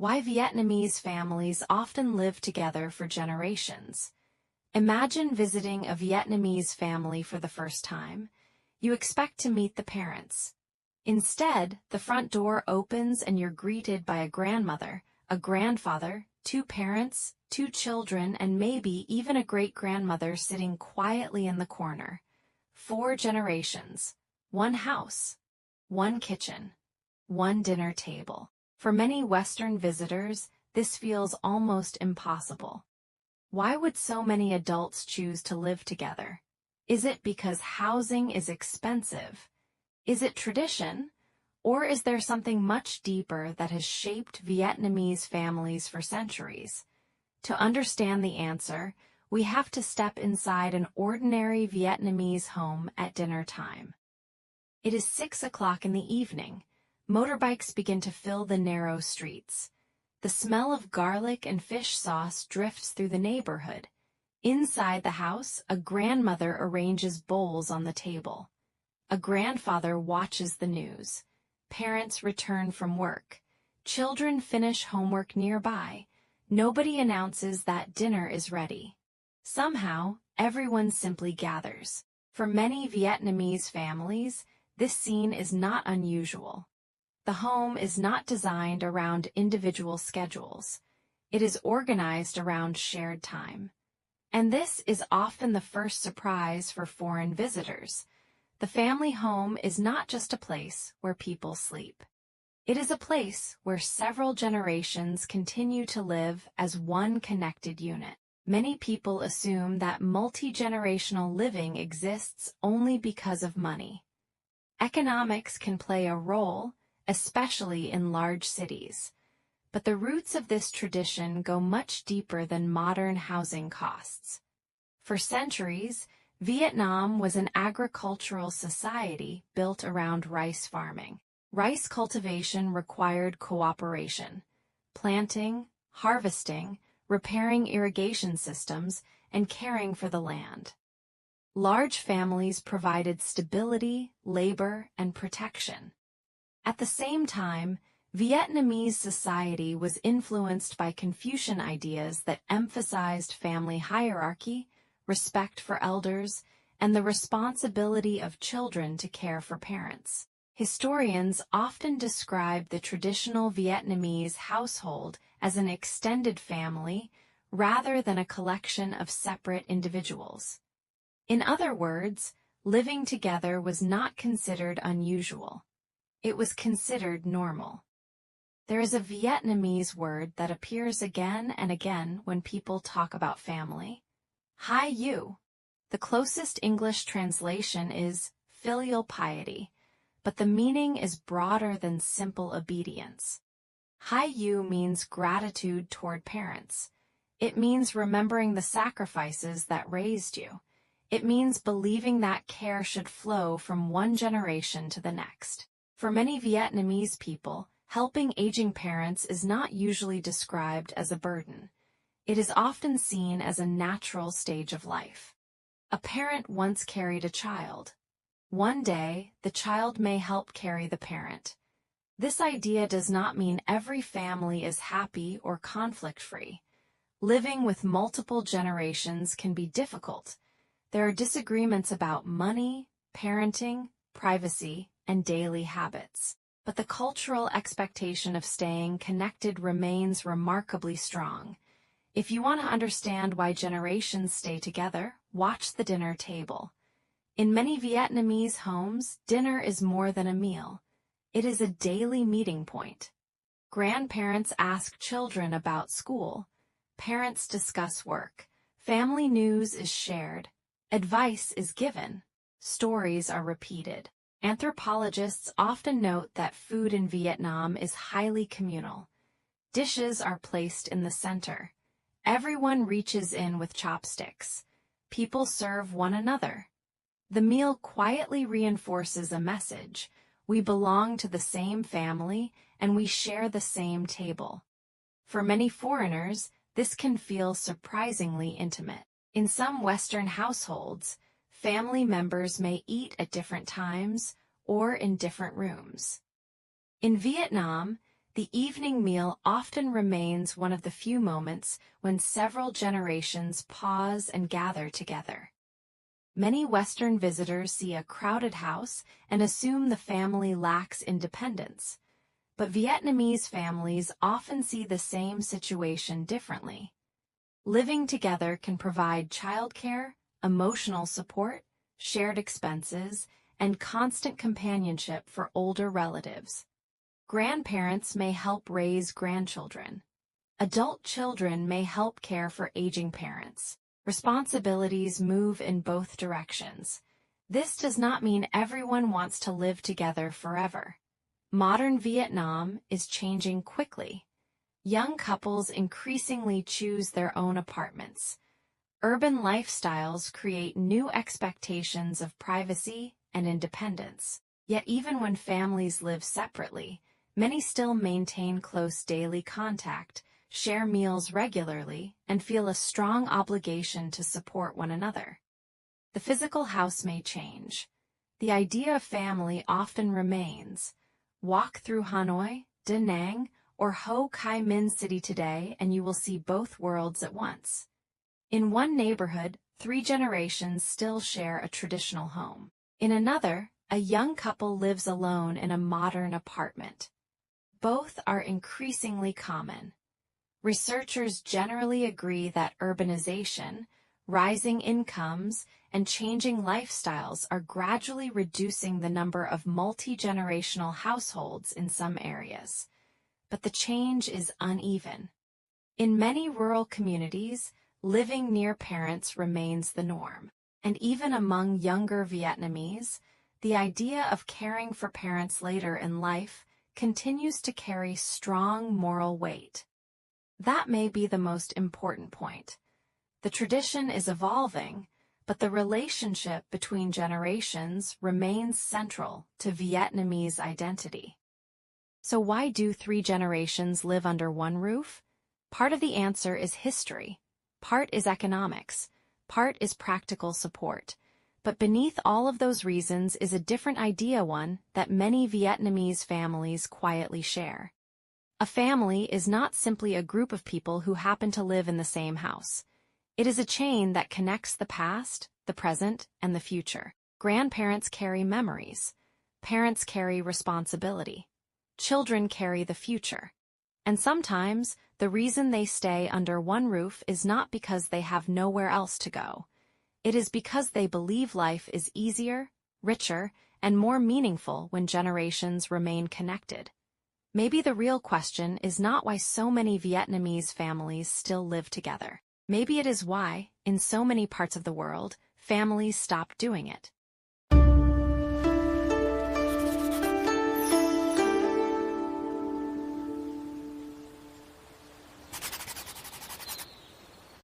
Why Vietnamese families often live together for generations. Imagine visiting a Vietnamese family for the first time. You expect to meet the parents. Instead, the front door opens and you're greeted by a grandmother, a grandfather, two parents, two children, and maybe even a great-grandmother sitting quietly in the corner. 4 generations, one house, one kitchen, one dinner table. For many Western visitors, this feels almost impossible. Why would so many adults choose to live together? Is it because housing is expensive? Is it tradition? Or is there something much deeper that has shaped Vietnamese families for centuries? To understand the answer, we have to step inside an ordinary Vietnamese home at dinner time. It is 6 o'clock in the evening. Motorbikes begin to fill the narrow streets. The smell of garlic and fish sauce drifts through the neighborhood. Inside the house, a grandmother arranges bowls on the table. A grandfather watches the news. Parents return from work. Children finish homework nearby. Nobody announces that dinner is ready. Somehow, everyone simply gathers. For many Vietnamese families, this scene is not unusual. The home is not designed around individual schedules. It is organized around shared time. And this is often the first surprise for foreign visitors. The family home is not just a place where people sleep. It is a place where several generations continue to live as one connected unit. Many people assume that multi-generational living exists only because of money. Economics can play a role, especially in large cities. But the roots of this tradition go much deeper than modern housing costs. For centuries, Vietnam was an agricultural society built around rice farming. Rice cultivation required cooperation. Planting, harvesting, repairing irrigation systems, and caring for the land. Large families provided stability, labor, and protection. At the same time, Vietnamese society was influenced by Confucian ideas that emphasized family hierarchy, respect for elders, and the responsibility of children to care for parents. Historians often describe the traditional Vietnamese household as an extended family rather than a collection of separate individuals. In other words, living together was not considered unusual. It was considered normal. There is a Vietnamese word that appears again and again when people talk about family. Hai yu. The closest English translation is filial piety, but the meaning is broader than simple obedience. Hai yu means gratitude toward parents. It means remembering the sacrifices that raised you. It means believing that care should flow from one generation to the next. For many Vietnamese people, helping aging parents is not usually described as a burden. It is often seen as a natural stage of life. A parent once carried a child. One day, the child may help carry the parent. This idea does not mean every family is happy or conflict-free. Living with multiple generations can be difficult. There are disagreements about money, parenting, privacy, and daily habits. But the cultural expectation of staying connected remains remarkably strong. If you want to understand why generations stay together, watch the dinner table. In many Vietnamese homes, dinner is more than a meal. It is a daily meeting point. Grandparents ask children about school. Parents discuss work. Family news is shared. Advice is given. Stories are repeated. Anthropologists often note that food in Vietnam is highly communal. Dishes are placed in the center. Everyone reaches in with chopsticks. People serve one another. The meal quietly reinforces a message. We belong to the same family, and we share the same table. For many foreigners, this can feel surprisingly intimate. In some Western households, family members may eat at different times or in different rooms. In Vietnam, The evening meal often remains one of the few moments when several generations pause and gather together. Many Western visitors see a crowded house and assume the family lacks independence, but Vietnamese families often see the same situation differently. Living together can provide childcare, emotional support, shared expenses, and constant companionship for older relatives. Grandparents may help raise grandchildren. Adult children may help care for aging parents. Responsibilities move in both directions. This does not mean everyone wants to live together forever. Modern Vietnam is changing quickly. Young couples increasingly choose their own apartments. Urban lifestyles create new expectations of privacy and independence. Yet even when families live separately, many still maintain close daily contact, share meals regularly, and feel a strong obligation to support one another. The physical house may change. The idea of family often remains. Walk through Hanoi, Da Nang, or Ho Chi Minh City today and you will see both worlds at once. In one neighborhood, 3 generations still share a traditional home. In another, a young couple lives alone in a modern apartment. Both are increasingly common. Researchers generally agree that urbanization, rising incomes, and changing lifestyles are gradually reducing the number of multi-generational households in some areas. But the change is uneven. In many rural communities, living near parents remains the norm. And even among younger Vietnamese, the idea of caring for parents later in life continues to carry strong moral weight. That may be the most important point. The tradition is evolving, but the relationship between generations remains central to Vietnamese identity. So why do 3 generations live under one roof? Part of the answer is history, part is economics, part is practical support. But beneath all of those reasons is a different idea, one that many Vietnamese families quietly share. A family is not simply a group of people who happen to live in the same house. It is a chain that connects the past, the present, and the future. Grandparents carry memories. Parents carry responsibility. Children carry the future. And sometimes, the reason they stay under one roof is not because they have nowhere else to go. It is because they believe life is easier, richer, and more meaningful when generations remain connected. Maybe the real question is not why so many Vietnamese families still live together. Maybe it is why, in so many parts of the world, families stopped doing it.